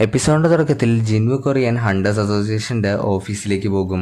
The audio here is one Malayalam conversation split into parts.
എപ്പിസോഡിന്റെ തുടക്കത്തിൽ ജിൻവു കൊറിയൻ ഹണ്ടേഴ്സ് അസോസിയേഷന്റെ ഓഫീസിലേക്ക് പോകും.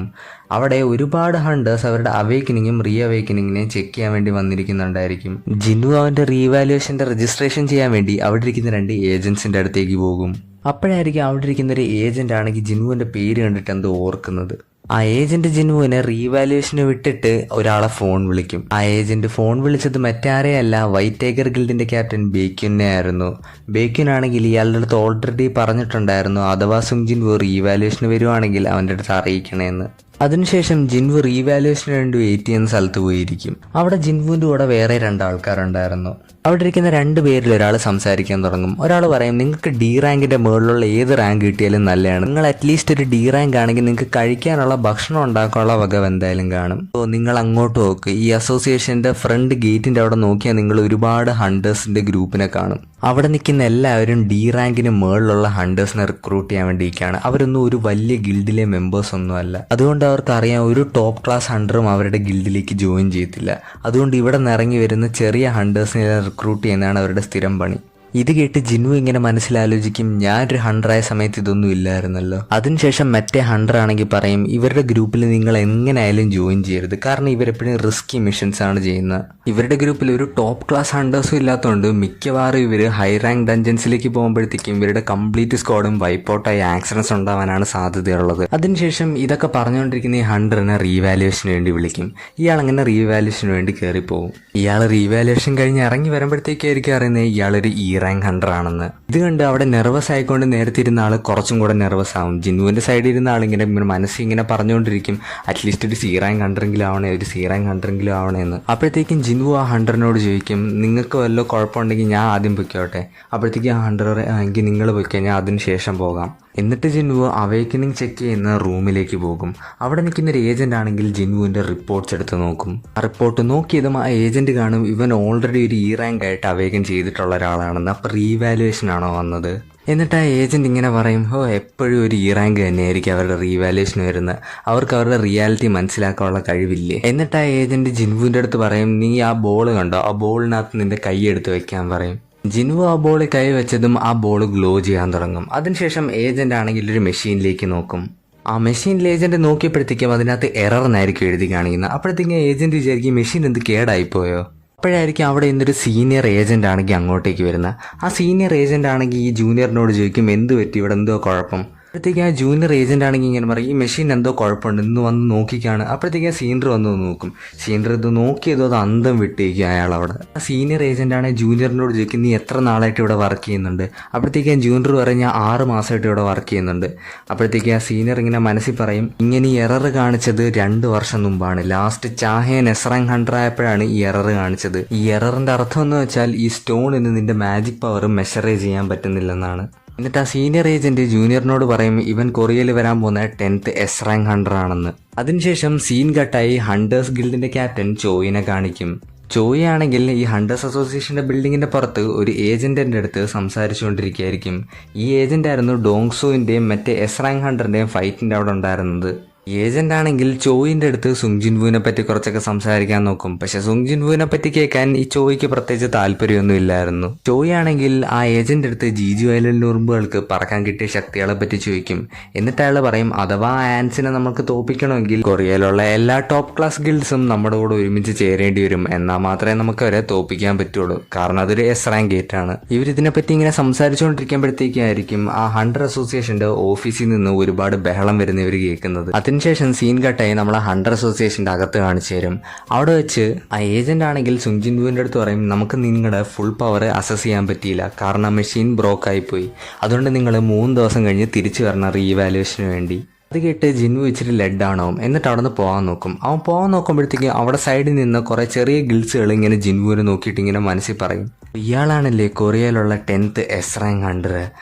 അവിടെ ഒരുപാട് ഹണ്ടേഴ്സ് അവരുടെ അവേക്കനിങ്ങും റീ അവേക്കനിങ്ങിനെയും ചെക്ക് ചെയ്യാൻ വേണ്ടി വന്നിരിക്കുന്നുണ്ടായിരിക്കും. ജിൻവു അവന്റെ റീവാലുവേഷന്റെ രജിസ്ട്രേഷൻ ചെയ്യാൻ വേണ്ടി അവിടെ ഇരിക്കുന്ന 2 ഏജൻസിന്റെ അടുത്തേക്ക് പോകും. അപ്പോഴായിരിക്കും അവിടെ ഇരിക്കുന്ന ഒരു ഏജന്റ് ആണെങ്കിൽ ജിൻവുവിന്റെ പേര് കണ്ടിട്ട് എന്തോ ഓർക്കുന്നത്. ആ ഏജന്റ് ജിൻവുവിനെ റീവാലുവേഷന് വിട്ടിട്ട് ഒരാളെ ഫോൺ വിളിക്കും. ആ ഏജന്റ് ഫോൺ വിളിച്ചത് മറ്റാരെയല്ല, വൈറ്റ് ടൈഗർ ഗിൽഡിന്റെ ക്യാപ്റ്റൻ ബേക്യുനെ ആയിരുന്നു. ബേക്യുൻ ആണെങ്കിൽ ഇയാളുടെ അടുത്ത് ഓൾറെഡി പറഞ്ഞിട്ടുണ്ടായിരുന്നു, അഥവാ ജിൻവു റീവാലുവേഷന് വരുവാണെങ്കിൽ അവന്റെ അടുത്ത് അറിയിക്കണേന്ന്. അതിനുശേഷം ജിൻവു റീവാലുവേഷന് വേണ്ടി വെയിറ്റ് ചെയ്യുന്ന സ്ഥലത്ത് പോയിരിക്കും. അവിടെ ജിൻവുവിന്റെ കൂടെ വേറെ 2 ആൾക്കാരുണ്ടായിരുന്നു. അവിടെ ഇരിക്കുന്ന 2 പേരിൽ ഒരാൾ സംസാരിക്കാൻ തുടങ്ങും. ഒരാൾ പറയും, നിങ്ങൾക്ക് ഡി റാങ്കിന്റെ മുകളിലുള്ള ഏത് റാങ്ക് കിട്ടിയാലും നല്ലതാണ്. നിങ്ങൾ അറ്റ്ലീസ്റ്റ് ഒരു ഡി റാങ്ക് ആണെങ്കിൽ നിങ്ങൾക്ക് കഴിക്കാനുള്ള ഭക്ഷണം ഉണ്ടാക്കാനുള്ള വക എന്തായാലും കാണും. അപ്പോൾ നിങ്ങൾ അങ്ങോട്ട് നോക്ക്, ഈ അസോസിയേഷന്റെ ഫ്രണ്ട് ഗേറ്റിന്റെ അവിടെ നോക്കിയാൽ നിങ്ങൾ ഒരുപാട് ഹണ്ടേഴ്സിന്റെ ഗ്രൂപ്പിനെ കാണും. അവിടെ നിൽക്കുന്ന എല്ലാവരും ഡി റാങ്കിന് മുകളിലുള്ള ഹണ്ടേഴ്സിനെ റിക്രൂട്ട് ചെയ്യാൻ വേണ്ടിയിരിക്കുകയാണ്. അവരൊന്നും ഒരു വലിയ ഗിൽഡിലെ മെമ്പേഴ്സ് ഒന്നും അല്ല. അതുകൊണ്ട് അവർക്ക് അറിയാം, ഒരു ടോപ്പ് ക്ലാസ് ഹണ്ടറും അവരുടെ ഗിൽഡിലേക്ക് ജോയിൻ ചെയ്യത്തില്ല. അതുകൊണ്ട് ഇവിടെ നിന്ന് ഇറങ്ങി വരുന്ന ചെറിയ ഹണ്ടേഴ്സിനെ റിക്രൂട്ട് ചെയ്യുന്നതാണ് അവരുടെ സ്ഥിരം പണി. ഇത് കേട്ട് ജിൻവു ഇങ്ങനെ മനസ്സിലാലോചിക്കും, ഞാനൊരു ഹണ്ടറായ സമയത്ത് ഇതൊന്നും ഇല്ലായിരുന്നല്ലോ. അതിനുശേഷം മറ്റേ ഹണ്ടർ ആണെങ്കിൽ പറയും, ഇവരുടെ ഗ്രൂപ്പിൽ നിങ്ങൾ എങ്ങനെയായാലും ജോയിൻ ചെയ്യരുത്, കാരണം ഇവരെപ്പോഴും റിസ്കി മിഷൻസ് ആണ് ചെയ്യുന്നത്. ഇവരുടെ ഗ്രൂപ്പിൽ ഒരു ടോപ്പ് ക്ലാസ് ഹണ്ടേഴ്സും ഇല്ലാത്തതുകൊണ്ട് മിക്കവാറും ഇവർ ഹൈ റാങ്ക് ഡഞ്ചൻസിലേക്ക് പോകുമ്പോഴത്തേക്കും ഇവരുടെ കംപ്ലീറ്റ് സ്ക്വാഡും വൈപ്പൗട്ടായി ആക്സിഡൻസ് ഉണ്ടാവാനാണ് സാധ്യതയുള്ളത്. അതിനുശേഷം ഇതൊക്കെ പറഞ്ഞുകൊണ്ടിരിക്കുന്ന ഈ ഹണ്ടറിനെ റീവാലുവേഷന് വേണ്ടി വിളിക്കും. ഇയാൾ അങ്ങനെ റീവാലുവേഷന് വേണ്ടി കയറിപ്പോകും. ഇയാൾ റീവാലുവേഷൻ കഴിഞ്ഞ് ഇറങ്ങി വരുമ്പോഴത്തേക്കായിരിക്കും അറിയുന്നത് ഇയാളൊരു റാങ്ക് ഹണ്ടർ ആണെന്ന്. ഇത് കണ്ട് അവിടെ നെർവസ് ആയിക്കൊണ്ട് നേരത്തെ ഇരുന്ന ആള് കുറച്ചും കൂടെ നെർവസ് ആവും. ജിൻവുവിന്റെ സൈഡിൽ ഇരുന്ന ആളിങ്ങനെ മനസ്സിൽ ഇങ്ങനെ പറഞ്ഞുകൊണ്ടിരിക്കും, അറ്റ്ലീസ്റ്റ് ഒരു റാങ്ക് ഹണ്ടറെങ്കിലും ആവണേ, ഒരു റാങ്ക് ഹണ്ടറെങ്കിലും ആവണേന്ന്. അപ്പോഴത്തേക്കും ജിൻവു ആ ഹണ്ടറിനോട് ചോദിക്കും, നിങ്ങൾക്ക് വല്ല കുഴപ്പമുണ്ടെങ്കിൽ ഞാൻ ആദ്യം പൊയ്ക്കോട്ടെ. അപ്പോഴത്തേക്കും ആ ഹണ്ടർ എങ്കിൽ നിങ്ങൾ പൊയ്ക്കോ, ഞാൻ അതിന് ശേഷം പോകാം. എന്നിട്ട് ജിൻവു അവേക്കനിങ് ചെക്ക് ചെയ്യുന്ന റൂമിലേക്ക് പോകും. അവിടെ നിൽക്കുന്ന ഒരു ഏജന്റ് ആണെങ്കിൽ ജിൻവുവിന്റെ റിപ്പോർട്ട്സ് എടുത്ത് നോക്കും. ആ റിപ്പോർട്ട് നോക്കിയതും ആ ഏജന്റ് കാണും, ഇവൻ ഓൾറെഡി ഒരു റാങ്ക് ആയിട്ട് അവേക്കൻ ചെയ്തിട്ടുള്ള ഒരാളാണെന്ന്. അപ്പോൾ റീവാലുവേഷൻ ആണോ വന്നത്? എന്നിട്ട് ആ ഏജന്റ് ഇങ്ങനെ പറയും, എപ്പോഴും ഒരു റാങ്ക് തന്നെയായിരിക്കും അവരുടെ റീവാലുവേഷൻ വരുന്നത്, അവർക്ക് അവരുടെ റിയാലിറ്റി മനസ്സിലാക്കാനുള്ള കഴിവില്ലേ. എന്നിട്ട് ആ ഏജന്റ് ജിൻവുവിന്റെ അടുത്ത് പറയും, നീ ആ ബോൾ കണ്ടോ, ആ ബോളിനകത്ത് നിന്റെ കൈ എടുത്ത് വെക്കാൻ പറയും. ജിൻവു ആ ബോൾ കൈ വെച്ചതും ആ ബോൾ ഗ്ലോ ചെയ്യാൻ തുടങ്ങും. അതിനുശേഷം ഏജന്റ് ആണെങ്കിൽ ഒരു മെഷീനിലേക്ക് നോക്കും. ആ മെഷീനിൽ ഏജന്റ് നോക്കിയപ്പോഴത്തേക്കും അതിനകത്ത് എറർ എന്നായിരിക്കും എഴുതി കാണിക്കുന്നത്. അപ്പോഴത്തേക്കും ഏജന്റ് വിചാരിക്കും, മെഷീൻ എന്ത് കേടായിപ്പോയോ. അപ്പോഴായിരിക്കും അവിടെ ഇന്നൊരു സീനിയർ ഏജന്റ് ആണെങ്കിൽ അങ്ങോട്ടേക്ക് വരുന്നത്. ആ സീനിയർ ഏജന്റ് ആണെങ്കിൽ ഈ ജൂനിയറിനോട് ചോദിക്കും, എന്ത് പറ്റി, ഇവിടെ എന്തോ കുഴപ്പം. അപ്പോഴത്തേക്ക് ആ ജൂനിയർ ഏജന്റ് ആണെങ്കിൽ ഇങ്ങനെ പറയും, ഈ മെഷീൻ എന്തോ കുഴപ്പമുണ്ട്, ഇന്ന് വന്ന് നോക്കിക്കാണ്. അപ്പോഴത്തേക്ക് ആ സീനിയർ വന്ന് നോക്കും. സീനിയർ ഇത് നോക്കിയതോ അത് അന്തം വിട്ടേക്കും അയാൾ അവിടെ. ആ സീനിയർ ഏജന്റ് ആണെങ്കിൽ ജൂനിയറിനോട് ചോദിക്കും, നീ എത്ര നാളായിട്ട് ഇവിടെ വർക്ക് ചെയ്യുന്നുണ്ട്? അപ്പോഴത്തേക്ക് ആ ജൂനിയർ പറയും, ഞാൻ 6 മാസമായിട്ട് ഇവിടെ വർക്ക് ചെയ്യുന്നുണ്ട്. അപ്പോഴത്തേക്ക് ആ സീനിയർ ഇങ്ങനെ മനസ്സിൽ പറയും, ഇങ്ങനെ ഈ എറർ കാണിച്ചത് 2 വർഷം മുമ്പാണ്. ലാസ്റ്റ് ചാഹേൻ റാങ്ക് ഹണ്ടർ ആയപ്പോഴാണ് ഈ എറർ കാണിച്ചത്. ഈ എററിന്റെ അർത്ഥം എന്ന് വെച്ചാൽ ഈ സ്റ്റോണിന് നിന്റെ മാജിക് പവർ മെഷറേജ് ചെയ്യാൻ പറ്റുന്നില്ലെന്നാണ്. എന്നിട്ട് ആ സീനിയർ ഏജന്റ് ജൂനിയറിനോട് പറയും, ഇവൻ കൊറിയയിൽ വരാൻ പോകുന്ന 10th റാങ്ക് ഹണ്ടർ ആണെന്ന്. അതിനുശേഷം സീൻ കട്ടായി ഹണ്ടേഴ്സ് ഗിൽഡിന്റെ ക്യാപ്റ്റൻ ചോയിനെ കാണിക്കും. ചോയി ആണെങ്കിൽ ഈ ഹണ്ടേഴ്സ് അസോസിയേഷന്റെ ബിൽഡിങ്ങിന്റെ പുറത്ത് ഒരു ഏജന്റിന്റെ അടുത്ത് സംസാരിച്ചുകൊണ്ടിരിക്കുകയായിരിക്കും. ഈ ഏജന്റ് ആയിരുന്നു ഡോങ്സോയിന്റെയും മറ്റേ റാങ്ക് ഹണ്ടറിന്റെയും ഫൈറ്റിന്റെ അവിടെ ഉണ്ടായിരുന്നത്. ഏജന്റ് ആണെങ്കിൽ ചോയിന്റെ അടുത്ത് ജിൻവുവിനെ പറ്റി കുറച്ചൊക്കെ സംസാരിക്കാൻ നോക്കും. പക്ഷെ ജിൻവുവിനെ പറ്റി കേൾക്കാൻ ഈ ചോയ്ക്ക് പ്രത്യേകിച്ച് താല്പര്യമൊന്നും ഇല്ലായിരുന്നു. ചോയ് ആണെങ്കിൽ ആ ഏജന്റ് അടുത്ത് ജീജു ഐലൻഡ് ഉറുമ്പുകൾക്ക് പറക്കാൻ കിട്ടിയ ശക്തികളെ പറ്റി ചോദിക്കും. എന്നിട്ട് അയാൾ പറയും, അഥവാ ആൻസിനെ നമുക്ക് തോപ്പിക്കണമെങ്കിൽ കൊറിയയിലുള്ള എല്ലാ ടോപ്പ് ക്ലാസ് ഗിൽഡ്സും നമ്മുടെ കൂടെ ഒരുമിച്ച് ചേരേണ്ടി വരും, എന്നാൽ മാത്രമേ നമുക്ക് അവരെ തോപ്പിക്കാൻ പറ്റുള്ളൂ, കാരണം അതൊരു റാങ്ക് ഗേറ്റ് ആണ്. ഇവരിതിനെപ്പറ്റി ഇങ്ങനെ സംസാരിച്ചുകൊണ്ടിരിക്കുമ്പോഴത്തേക്കായിരിക്കും ആ ഹണ്ടർ അസോസിയേഷന്റെ ഓഫീസിൽ നിന്ന് ഒരുപാട് ബഹളം വരുന്ന ഇവർ കേൾക്കുന്നത്. അതിനുശേഷം സീൻ കട്ടായി നമ്മളെ ഹണ്ടർ അസോസിയേഷന്റെ അകത്ത് കാണിച്ചു തരും. അവിടെ വെച്ച് ആ ഏജന്റ് ആണെങ്കിൽ ജിൻവുവിന്റെ അടുത്ത് പറയും, നമുക്ക് നിങ്ങളുടെ ഫുൾ പവർ അസസ് ചെയ്യാൻ പറ്റിയില്ല, കാരണം മെഷീൻ ബ്രോക്ക് ആയിപ്പോയി. അതുകൊണ്ട് നിങ്ങൾ 3 ദിവസം കഴിഞ്ഞ് തിരിച്ചു വരണം റീവാലുവേഷന് വേണ്ടി. അത് കേട്ട് ജിൻവു ഇച്ചിരി ലെഡ് ആണാവും. എന്നിട്ട് അവിടെ നിന്ന് പോകാൻ നോക്കും. അവൻ പോകാൻ നോക്കുമ്പോഴത്തേക്ക് അവിടെ സൈഡിൽ നിന്ന് കുറെ ചെറിയ ഗിൽസുകൾ ഇങ്ങനെ ജിൻവുവിനെ നോക്കിയിട്ട് ഇങ്ങനെ മനസ്സിൽ പറയും, ഇയാളാണല്ലേ കൊറിയയിലുള്ള 10th റാങ്ക് ഹണ്ടർ.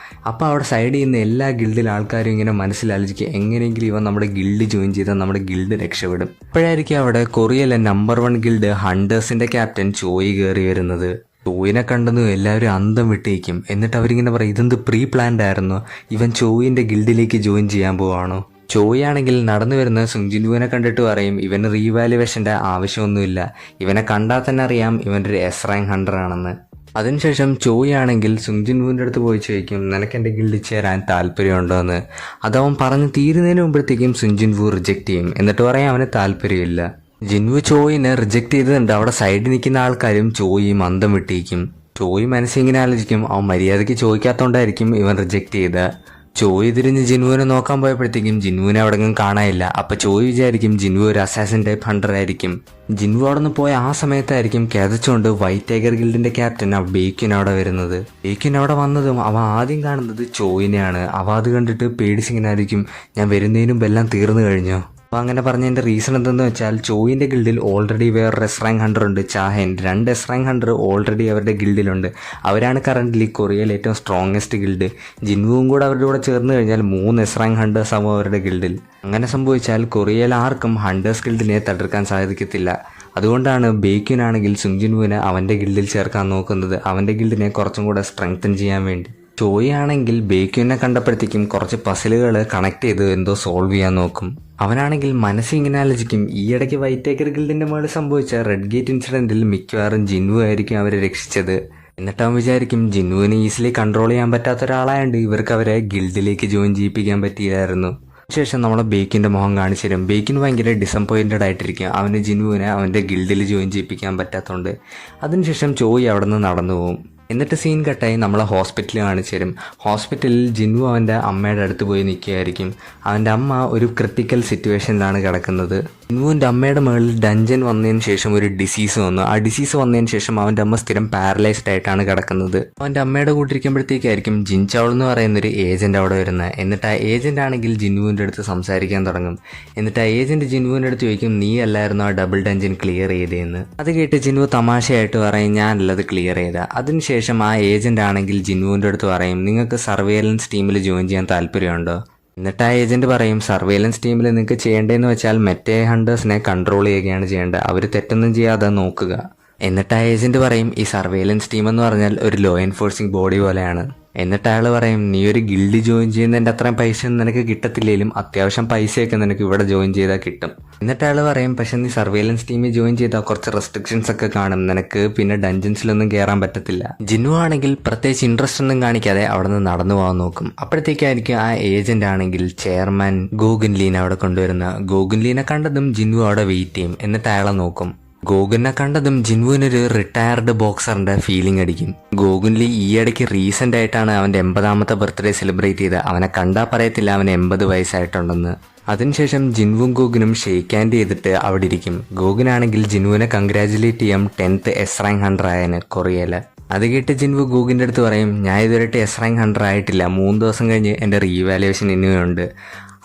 അപ്പോൾ അവിടെ സൈഡിൽ നിന്ന് എല്ലാ ഗിൽഡിലെ ആൾക്കാരും ഇങ്ങനെ മനസ്സിലാലോചിക്കുക, എങ്ങനെയെങ്കിലും ഇവൻ നമ്മുടെ ഗിൽഡ് ജോയിൻ ചെയ്താൽ നമ്മുടെ ഗിൽഡ് രക്ഷപ്പെടും. അപ്പോഴായിരിക്കും അവിടെ കൊറിയയിലെ നമ്പർ 1 ഗിൽഡ് ഹണ്ടേഴ്സിന്റെ ക്യാപ്റ്റൻ ചോയി കയറി വരുന്നത്. ചോയിനെ കണ്ടെന്ന് എല്ലാവരും അന്തം വിട്ടേക്കും. എന്നിട്ട് അവരിങ്ങനെ പറയും, ഇതെന്ത് പ്രീ പ്ലാൻഡ് ആയിരുന്നു, ഇവൻ ചോയിന്റെ ഗിൽഡിലേക്ക് ജോയിൻ ചെയ്യാൻ പോവാണോ? ചോയ് ആണെങ്കിൽ നടന്നു വരുന്ന ജിൻവുവിനെ കണ്ടിട്ട് പറയും, ഇവന് റീവാലുവേഷന്റെ ആവശ്യമൊന്നുമില്ല, ഇവനെ കണ്ടാൽ തന്നെ അറിയാം ഇവൻ്റെ ഒരു റാങ്ക് ഹണ്ടർ ആണെന്ന്. അതിനുശേഷം ചോയ് ആണെങ്കിൽ സുങ്ജിൻവുവിൻ്റെ അടുത്ത് പോയി ചോദിക്കും, നിനക്ക് എൻ്റെ ഗിൽഡിൽ ചേരാൻ താല്പര്യമുണ്ടോ എന്ന്. അതവൻ പറഞ്ഞ് തീരുന്നതിന് മുമ്പത്തേക്കും സുങ്ജിൻവു റിജക്റ്റ് ചെയ്യും. എന്നിട്ട് പറയാം അവന് താല്പര്യമില്ല. ജിൻവു ചോയിനെ റിജക്റ്റ് ചെയ്തിട്ടുണ്ട്. അവിടെ സൈഡിൽ നിൽക്കുന്ന ആൾക്കാരും ചോയി മന്ദം വിട്ടിരിക്കും. ചോയ് മനസ്സിങ്ങനെ ആലോചിക്കും, അവൻ മര്യാദയ്ക്ക് ചോദിക്കാത്തതുകൊണ്ടായിരിക്കും ഇവൻ റിജക്റ്റ് ചെയ്ത. ചോയ് തിരിഞ്ഞ് ജിൻവുവിനെ നോക്കാൻ പോയപ്പോഴത്തേക്കും ജിൻവുവിനെ അവിടെ ഒന്നും കാണാനില്ല. അപ്പോൾ ചോയ് വിചാരിക്കും ജിൻവു ഒരു അസാസിൻ ടൈപ്പ് ഹണ്ടർ ആയിരിക്കും. ജിൻവു അവിടെ നിന്ന് പോയ ആ സമയത്തായിരിക്കും കിതച്ചുകൊണ്ട് വൈറ്റ് ടൈഗർ ഗിൽഡിന്റെ ക്യാപ്റ്റൻ ബേക്യുൻ അവിടെ വരുന്നത്. ബേക്യുൻ അവിടെ വന്നതും അവൻ ആദ്യം കാണുന്നത് ചോയിനെയാണ്. അവ അത് കണ്ടിട്ട് പേടിച്ചിങ്ങനെ ആയിരിക്കും, ഞാൻ വരുന്നതിന് മുമ്പ് എല്ലാം തീർന്നു കഴിഞ്ഞോ. അപ്പോൾ അങ്ങനെ പറഞ്ഞതിൻ്റെ റീസൺ എന്തെന്ന് വെച്ചാൽ ചോയിൻ്റെ ഗിൽഡിൽ ഓൾറെഡി വേറൊരു എസ് റാങ്ക് ഹണ്ടർ ഉണ്ട്, ചാഹൻ. 2 എസ് റാങ്ക് ഹണ്ടർ ഓൾറെഡി അവരുടെ ഗിൽഡിലുണ്ട്. അവരാണ് കറൻ്റ്ലി കൊറിയയിൽ ഏറ്റവും സ്ട്രോങ്ങസ്റ്റ് ഗിൽഡ്. ജിൻവുവും കൂടെ അവരുടെ കൂടെ ചേർന്ന് കഴിഞ്ഞാൽ 3 എസ് റാങ്ക് ഹണ്ടേഴ്സ് ആവും അവരുടെ ഗിൽഡിൽ. അങ്ങനെ സംഭവിച്ചാൽ കൊറിയയിൽ ആർക്കും ഹണ്ടേഴ്സ് ഗിൽഡിനെ തടുക്കാൻ സാധിക്കത്തില്ല. അതുകൊണ്ടാണ് ബേക്യുനാണെങ്കിൽ സുങ്ജിൻവുവിനെ അവൻ്റെ ഗിൽഡിൽ ചേർക്കാൻ നോക്കുന്നത്, അവൻ്റെ ഗിൽഡിനെ കുറച്ചും കൂടെ സ്ട്രെങ്തൻ ചെയ്യാൻ വേണ്ടി. ചോയ് ആണെങ്കിൽ ബേക്യുവിനെ കണ്ടപ്പോഴത്തേക്കും കുറച്ച് പസിലുകൾ കണക്ട് ചെയ്ത് എന്തോ സോൾവ് ചെയ്യാൻ നോക്കും. അവനാണെങ്കിൽ മനസ്സിങ്ങനെ ആലോചിക്കും, ഈ ഇടയ്ക്ക് വൈറ്റ് ടൈഗർ ഗിൽഡിന്റെ മുകളിൽ സംഭവിച്ച റെഡ് ഗേറ്റ് ഇൻസിഡന്റിൽ മിക്കവാറും ജിൻവു ആയിരിക്കും അവരെ രക്ഷിച്ചത്. എന്നിട്ട് അവൻ വിചാരിക്കും, ജിൻവുവിനെ ഈസിലി കൺട്രോൾ ചെയ്യാൻ പറ്റാത്ത ഒരാളായതുകൊണ്ട് ഇവർക്ക് അവരെ ഗിൽഡിലേക്ക് ജോയിൻ ചെയ്യിപ്പിക്കാൻ പറ്റിയില്ലായിരുന്നു. ശേഷം നമ്മളെ ബേക്കിൻ്റെ മുഖം കാണിച്ചു തരും. ബേക്കിന് ഭയങ്കര ഡിസപ്പോയിൻറ്റഡ് ആയിട്ടിരിക്കും, അവന് ജിൻവുവിനെ അവൻ്റെ ഗിൽഡിൽ ജോയിൻ ചെയ്യിപ്പിക്കാൻ പറ്റാത്തതുകൊണ്ട്. അതിനുശേഷം ചോയ് അവിടെ നിന്ന് നടന്നു പോകും. എന്നിട്ട് സീൻ കട്ടായി നമ്മളെ ഹോസ്പിറ്റലിൽ കാണിച്ചു തരും. ഹോസ്പിറ്റലിൽ ജിൻവു അവൻ്റെ അമ്മയുടെ അടുത്ത് പോയി നിൽക്കുകയായിരിക്കും. അവൻ്റെ അമ്മ ഒരു ക്രിട്ടിക്കൽ സിറ്റുവേഷനിലാണ് കിടക്കുന്നത്. ജിൻവുവിൻ്റെ അമ്മയുടെ മുകളിൽ ഡഞ്ചൻ വന്നതിന് ശേഷം ഒരു ഡിസീസ് വന്നു. ആ ഡിസീസ് വന്നതിന് ശേഷം അവൻ്റെ അമ്മ സ്ഥിരം പാരലൈസ്ഡ് ആയിട്ടാണ് കിടക്കുന്നത്. അവൻ്റെ അമ്മയുടെ കൂട്ടിരിക്കുമ്പോഴത്തേക്കായിരിക്കും ജിൻചൗൾ എന്ന് പറയുന്നൊരു ഏജൻറ്റ് അവിടെ വരുന്നത്. എന്നിട്ട് ആ ഏജൻ്റ് ആണെങ്കിൽ ജിൻവുവിൻ്റെ അടുത്ത് സംസാരിക്കാൻ തുടങ്ങും. എന്നിട്ട് ആ ഏജൻറ്റ് ജിൻവുവിൻ്റെ അടുത്ത് ചോദിക്കും, നീ അല്ലായിരുന്നു ആ ഡബിൾ ഡഞ്ചൻ ക്ലിയർ ചെയ്തതെന്ന്. അത് കേട്ട് ജിൻവു തമാശയായിട്ട് പറയും, ഞാനല്ലത് ക്ലിയർ ചെയ്ത. അതിനുശേഷം ആ ഏജന്റ് ആണെങ്കിൽ ജിൻവുവിൻ്റെ അടുത്ത് പറയും, നിങ്ങൾക്ക് സർവേലൻസ് ടീമിൽ ജോയിൻ ചെയ്യാൻ താല്പര്യമുണ്ടോ? എന്നിട്ട് ആ ഏജന്റ് പറയും, സർവേലൻസ് ടീമിൽ നിങ്ങൾക്ക് ചെയ്യേണ്ടതെന്ന് വെച്ചാൽ മറ്റേ ഹണ്ടേഴ്സിനെ കൺട്രോൾ ചെയ്യുകയാണ് ചെയ്യേണ്ടത്, അവർ തെറ്റൊന്നും ചെയ്യാതെ നോക്കുക. എന്നിട്ട് ആ ഏജന്റ് പറയും, ഈ സർവേലൻസ് ടീം എന്ന് പറഞ്ഞാൽ ഒരു ലോ എൻഫോഴ്സിംഗ് ബോഡി പോലെയാണ്. എന്നിട്ട് അയാൾ പറയും, നീ ഒരു ഗിൽഡ് ജോയിൻ ചെയ്യുന്നതിൻ്റെ അത്രയും പൈസ ഒന്നും നിനക്ക് കിട്ടത്തില്ലെങ്കിലും അത്യാവശ്യം പൈസയൊക്കെ നിനക്ക് ഇവിടെ ജോയിൻ ചെയ്താൽ കിട്ടും. എന്നിട്ട് അയാൾ പറയും, പക്ഷെ നീ സർവേലൻസ് ടീമിൽ ജോയിൻ ചെയ്താൽ കുറച്ച് റെസ്ട്രിക്ഷൻസ് ഒക്കെ കാണും, നിനക്ക് പിന്നെ ഡഞ്ചൻസിലൊന്നും കയറാൻ പറ്റത്തില്ല. ജിൻവു ആണെങ്കിൽ പ്രത്യേകിച്ച് ഇൻട്രസ്റ്റ് ഒന്നും കാണിക്കാതെ അവിടെ നിന്ന് നടന്നു പോകാൻ നോക്കും. അപ്പോഴത്തേക്കായിരിക്കും ആ ഏജന്റ് ആണെങ്കിൽ ചെയർമാൻ ഗോഗുൻ ലീനെ അവിടെ കൊണ്ടുവരുന്ന. ഗോഗുൻ ലീനെ കണ്ടതും ജിൻവു അവിടെ വെയിറ്റ് ചെയ്യും. എന്നിട്ട് അയാളെ നോക്കും. ഗോഗുനെ കണ്ടതും ജിൻവുവിനൊരു റിട്ടയർഡ് ബോക്സറിന്റെ ഫീലിംഗ് അടിക്കും. ഗോഗുൻ ലീ ഈ ഇടയ്ക്ക് റീസെന്റ് ആയിട്ടാണ് അവന്റെ 80ാമത്തെ ബർത്ത്ഡേ സെലിബ്രേറ്റ് ചെയ്ത്. അവനെ കണ്ടാ പറയത്തില്ല അവന് 80 വയസ്സായിട്ടുണ്ടെന്ന്. അതിനുശേഷം ജിൻവും ഗോഗുനും ഷെയ്ക്ക് ഹാൻഡ് ചെയ്തിട്ട് അവിടെ ഇരിക്കും. ഗോഗുനാണെങ്കിൽ ജിൻവുവിനെ കൺഗ്രാജുലേറ്റ് ചെയ്യാം 10th എസ് റാങ്ക് ഹണ്ടർ ആയതിന് കൊറിയയില്. അത് കേട്ട് ജിൻവു ഗോഗിൻ്റെ അടുത്ത് പറയും, ഞാൻ ഇതുവരെയായിട്ട് എസ് റാങ്ക് ഹണ്ടർ ആയിട്ടില്ല, 3 ദിവസം കഴിഞ്ഞ് എൻ്റെ റീവാലുവേഷൻ ഇനിയുണ്ട്.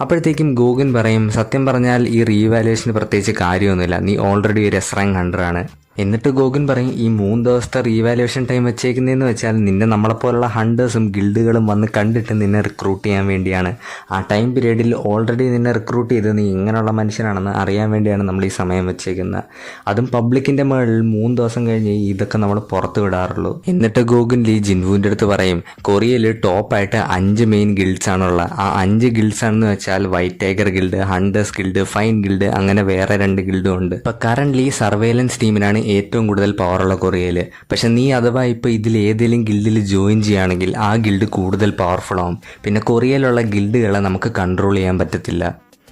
അപ്പോഴത്തേക്കും ഗോഗുൻ പറയും, സത്യം പറഞ്ഞാൽ ഈ റീവാലുവേഷന് പ്രത്യേകിച്ച് കാര്യമൊന്നുമില്ല, നീ ഓൾറെഡി ഒരു എസ് റാങ്ക് ഹണ്ടറാണ്. എന്നിട്ട് ഗോഗുൻ പറയും, ഈ 3 ദിവസത്തെ റീവാലുവേഷൻ ടൈം വെച്ചേക്കുന്നതെന്ന് വെച്ചാൽ നിന്നെ നമ്മളെപ്പോലുള്ള ഹണ്ടേഴ്സും ഗിൽഡുകളും വന്ന് കണ്ടിട്ട് നിന്നെ റിക്രൂട്ട് ചെയ്യാൻ വേണ്ടിയാണ്. ആ ടൈം പീരീഡിൽ ഓൾറെഡി നിന്നെ റിക്രൂട്ട് ചെയ്ത് നീ എങ്ങനെയുള്ള മനുഷ്യനാണെന്ന് അറിയാൻ വേണ്ടിയാണ് നമ്മൾ ഈ സമയം വെച്ചേക്കുന്നത്. അതും പബ്ലിക്കിൻ്റെ മുകളിൽ 3 ദിവസം കഴിഞ്ഞ് ഇതൊക്കെ നമ്മൾ പുറത്ത് വിടാറുള്ളൂ. എന്നിട്ട് ഗോഗുൻ ലീ ജിൻവുവിൻ്റെ അടുത്ത് പറയും, കൊറിയയിൽ ടോപ്പായിട്ട് 5 മെയിൻ ഗിൽഡ്സ് ആണുള്ളത്. ആ 5 ഗിൽഡ്സ് ആണെന്ന് വെച്ചാൽ white tiger guild, hunters guild, fine guild, അങ്ങനെ വേറെ 2 ഗിൽഡും ഉണ്ട്. ഇപ്പം കറൻ്റ്ലി സർവേലൻസ് ടീമിനാണ് ഏറ്റവും കൂടുതൽ പവറുള്ള കൊറിയയിൽ. പക്ഷെ നീ അഥവാ ഇപ്പോൾ ഇതിൽ ഏതെങ്കിലും ഗിൽഡിൽ ജോയിൻ ചെയ്യുകയാണെങ്കിൽ ആ ഗിൽഡ് കൂടുതൽ പവർഫുൾ ആവും. പിന്നെ കൊറിയയിലുള്ള ഗിൽഡുകളെ നമുക്ക് കൺട്രോൾ ചെയ്യാൻ പറ്റത്തില്ല.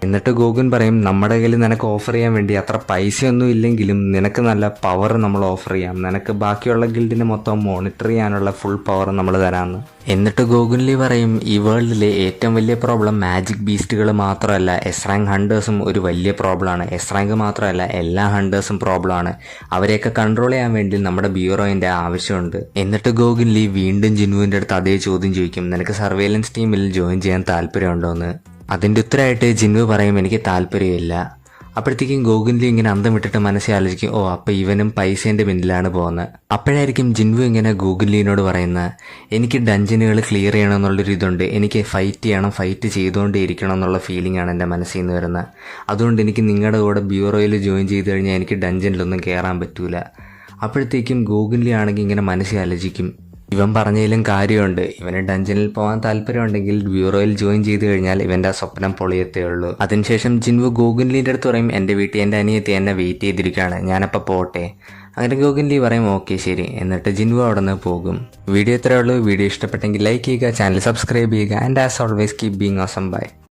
എന്നിട്ട് ഗോഗുൻ പറയും, നമ്മുടെ കയ്യിൽ നിനക്ക് ഓഫർ ചെയ്യാൻ വേണ്ടി അത്ര പൈസയൊന്നും ഇല്ലെങ്കിലും നിനക്ക് നല്ല പവർ നമ്മൾ ഓഫർ ചെയ്യാം, നിനക്ക് ബാക്കിയുള്ള ഗിൽഡിനെ മൊത്തം മോണിറ്റർ ചെയ്യാനുള്ള ഫുൾ പവർ നമ്മൾ തരാമെന്ന്. എന്നിട്ട് ഗോഗുൻ ലീ പറയും, ഈ വേൾഡിലെ ഏറ്റവും വലിയ പ്രോബ്ലം മാജിക് ബീസ്റ്റുകൾ മാത്രമല്ല, എസ് റാങ്ക് ഹണ്ടേഴ്സും ഒരു വലിയ പ്രോബ്ലമാണ്. എസ് റാങ്ക് മാത്രമല്ല, എല്ലാ ഹണ്ടേഴ്സും പ്രോബ്ലമാണ്. അവരെയൊക്കെ കൺട്രോൾ ചെയ്യാൻ വേണ്ടി നമ്മുടെ ബ്യൂറോയിൻ്റെ ആവശ്യമുണ്ട്. എന്നിട്ട് ഗോഗുൻ ലീ വീണ്ടും ജിൻവുവിൻ്റെ അടുത്ത് അതേ ചോദ്യം ചോദിക്കും, നിനക്ക് സർവേലൻസ് ടീമിൽ ജോയിൻ ചെയ്യാൻ താല്പര്യമുണ്ടോ എന്ന്. അതിൻ്റെ ഉത്തരമായിട്ട് ജിൻവു പറയും, എനിക്ക് താല്പര്യമില്ല. അപ്പോഴത്തേക്കും ഗോഗുൻ ലീ ഇങ്ങനെ അന്തം വിട്ടിട്ട് മനസ്സിൽ ആലോചിക്കും, ഓ അപ്പോൾ ഇവനും പൈസേൻ്റെ പിന്നിലാണ് പോകുന്നത്. അപ്പോഴായിരിക്കും ജിൻവു ഇങ്ങനെ ഗോഗുൻ ലീനോട് പറയുന്നത്, എനിക്ക് ഡഞ്ചനുകൾ ക്ലിയർ ചെയ്യണമെന്നുള്ളൊരു ഇതുണ്ട്, എനിക്ക് ഫൈറ്റ് ചെയ്യണം, ഫൈറ്റ് ചെയ്തുകൊണ്ടേ ഇരിക്കണം എന്നുള്ള ഫീലിംഗ് ആണ് എൻ്റെ മനസ്സിൽ നിന്ന് വരുന്നത്. അതുകൊണ്ട് എനിക്ക് നിങ്ങളുടെ കൂടെ ബ്യൂറോയിൽ ജോയിൻ ചെയ്ത് കഴിഞ്ഞാൽ എനിക്ക് ഡഞ്ചനിലൊന്നും കയറാൻ പറ്റൂല. അപ്പോഴത്തേക്കും ഗോഗുൻ ലീ ആണെങ്കിൽ ഇങ്ങനെ മനസ്സിൽ ആലോചിക്കും, ഇവൻ പറഞ്ഞതിലും കാര്യമുണ്ട്. ഇവന് ഡഞ്ചനിൽ പോകാൻ താല്പര്യമുണ്ടെങ്കിൽ ബ്യൂറോയിൽ ജോയിൻ ചെയ്ത് കഴിഞ്ഞാൽ ഇവന്റെ ആ സ്വപ്നം പൊളിയത്തേ ഉള്ളൂ. അതിനുശേഷം ജിൻവു ഗോകുൻലിന്റെ അടുത്ത് പറയും, എന്റെ വീട്ടിൽ എന്റെ അനിയത്തി എന്നെ വെയിറ്റ് ചെയ്തിരിക്കുകയാണ്, ഞാനപ്പോൾ പോട്ടെ. അങ്ങനെ ഗോകുൻലി പറയും ഓക്കെ ശരി. എന്നിട്ട് ജിൻവു അവിടെ നിന്ന് പോകും. വീഡിയോ ഇത്രയേ ഉള്ളൂ. വീഡിയോ ഇഷ്ടപ്പെട്ടെങ്കിൽ ലൈക്ക് ചെയ്യുക, ചാനൽ സബ്സ്ക്രൈബ് ചെയ്യുക. And as always keep being awesome. By.